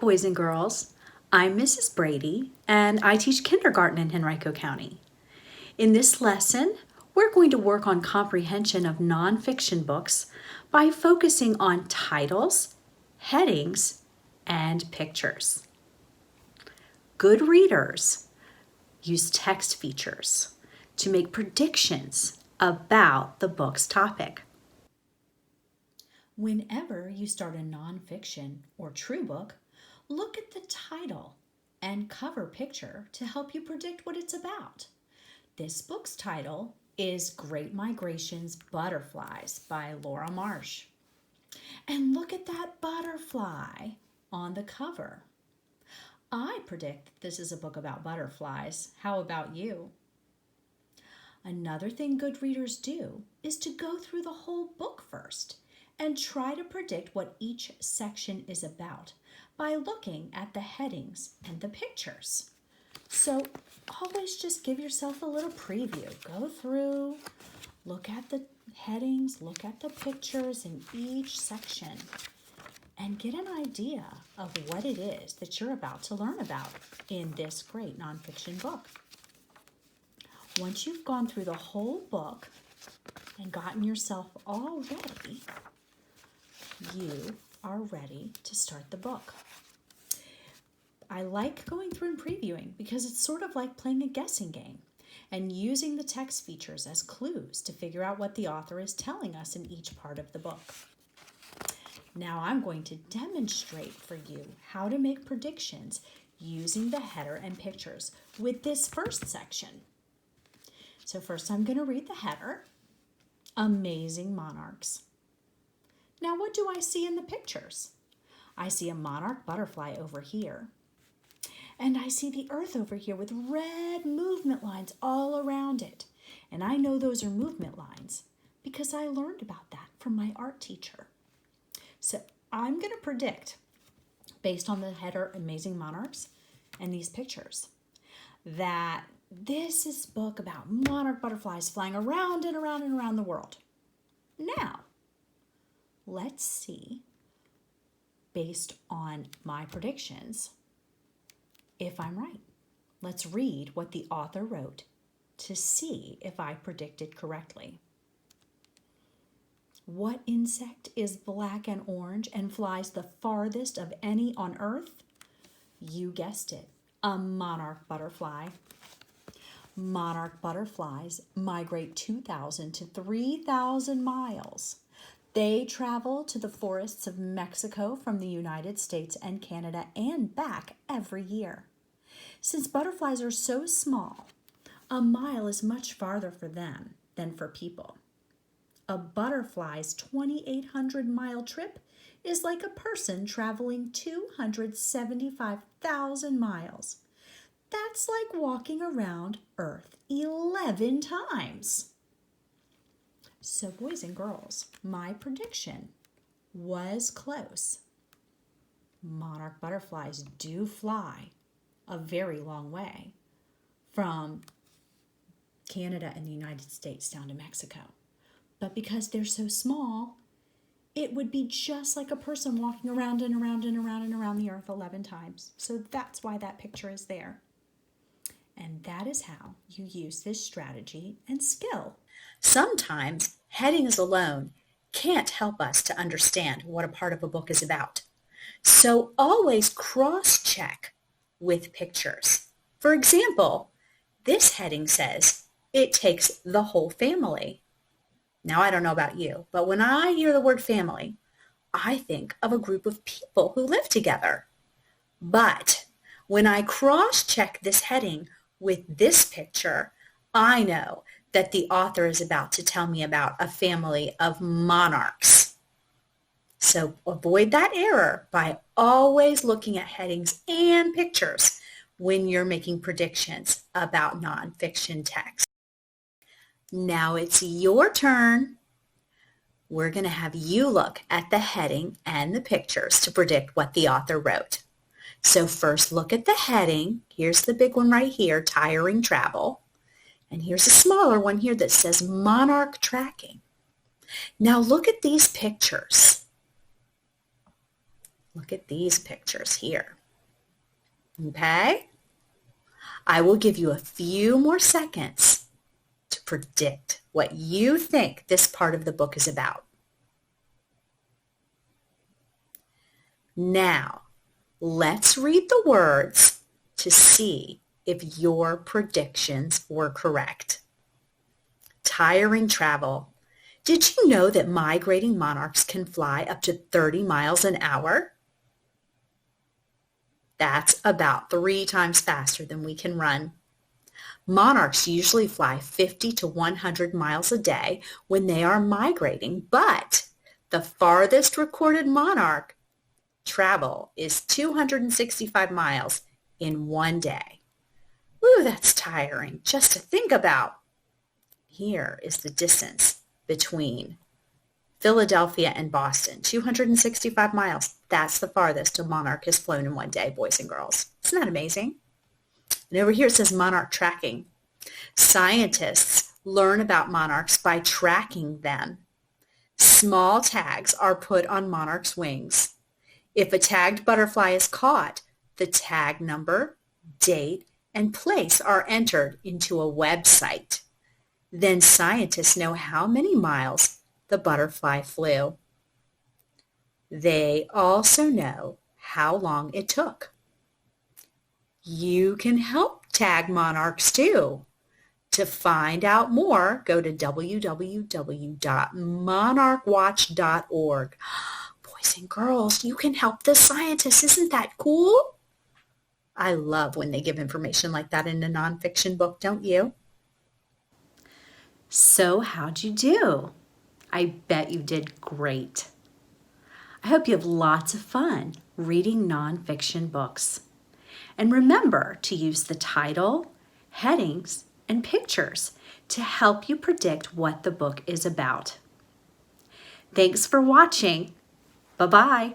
boys and girls. I'm Mrs. Brady, and I teach kindergarten in Henrico County. In this lesson, we're going to work on comprehension of nonfiction books by focusing on titles, headings, and pictures. Good readers use text features to make predictions about the book's topic. Whenever you start a nonfiction or true book, look at the title and cover picture to help you predict what it's about. This book's title is Great Migration's Butterflies by Laura Marsh. And look at that butterfly on the cover. I predict that this is a book about butterflies. How about you? Another thing good readers do is to go through the whole book first and try to predict what each section is about by looking at the headings and the pictures. So always just give yourself a little preview. Go through, look at the headings, look at the pictures in each section, and get an idea of what it is that you're about to learn about in this great nonfiction book. Once you've gone through the whole book and gotten yourself all ready, you are ready to start the book. I like going through and previewing because it's sort of like playing a guessing game and using the text features as clues to figure out what the author is telling us in each part of the book. Now I'm going to demonstrate for you how to make predictions using the header and pictures with this first section. So first I'm going to read the header, Amazing Monarchs. Now what do I see in the pictures? I see a monarch butterfly over here. And I see the earth over here with red movement lines all around it. And I know those are movement lines because I learned about that from my art teacher. So I'm going to predict, based on the header Amazing Monarchs and these pictures, that this is a book about monarch butterflies flying around and around and around the world. Now, let's see, based on my predictions, if I'm right. Let's read what the author wrote to see if I predicted correctly. What insect is black and orange and flies the farthest of any on Earth? You guessed it, a monarch butterfly. Monarch butterflies migrate 2,000 to 3,000 miles. They travel to the forests of Mexico from the United States and Canada and back every year. Since butterflies are so small, a mile is much farther for them than for people. A butterfly's 2,800-mile trip is like a person traveling 275,000 miles. That's like walking around Earth 11 times. So boys and girls, my prediction was close. Monarch butterflies do fly a very long way from Canada and the United States down to Mexico. But because they're so small, it would be just like a person walking around and around and around and around the earth 11 times. So that's why that picture is there. And that is how you use this strategy and skill. Sometimes headings alone can't help us to understand what a part of a book is about. So always cross-check with pictures. For example, this heading says, it takes the whole family. Now, I don't know about you, but when I hear the word family, I think of a group of people who live together. But when I cross-check this heading with this picture, I know that the author is about to tell me about a family of monarchs. So avoid that error by always looking at headings and pictures when you're making predictions about nonfiction text. Now it's your turn. We're going to have you look at the heading and the pictures to predict what the author wrote. So first look at the heading. Here's the big one right here, tiring travel. And here's a smaller one here that says monarch tracking. Now look at these pictures. Look at these pictures here. Okay? I will give you a few more seconds to predict what you think this part of the book is about. Now, let's read the words to see if your predictions were correct. Tiring travel. Did you know that migrating monarchs can fly up to 30 miles an hour? That's about 3 times faster than we can run. Monarchs usually fly 50 to 100 miles a day when they are migrating, but the farthest recorded monarch travel is 265 miles in one day. Ooh, that's tiring just to think about. Here is the distance between Philadelphia and Boston, 265 miles. That's the farthest a monarch has flown in one day, boys and girls. Isn't that amazing? And over here it says monarch tracking. Scientists learn about monarchs by tracking them. Small tags are put on monarchs' wings. If a tagged butterfly is caught, the tag number, date, and place are entered into a website. Then scientists know how many miles the butterfly flew. They also know how long it took. You can help tag monarchs too. To find out more, go to www.monarchwatch.org. Boys and girls, you can help the scientists. Isn't that cool? I love when they give information like that in a nonfiction book, don't you? So how'd you do? I bet you did great. I hope you have lots of fun reading nonfiction books. And remember to use the title, headings, and pictures to help you predict what the book is about. Thanks for watching. Bye-bye.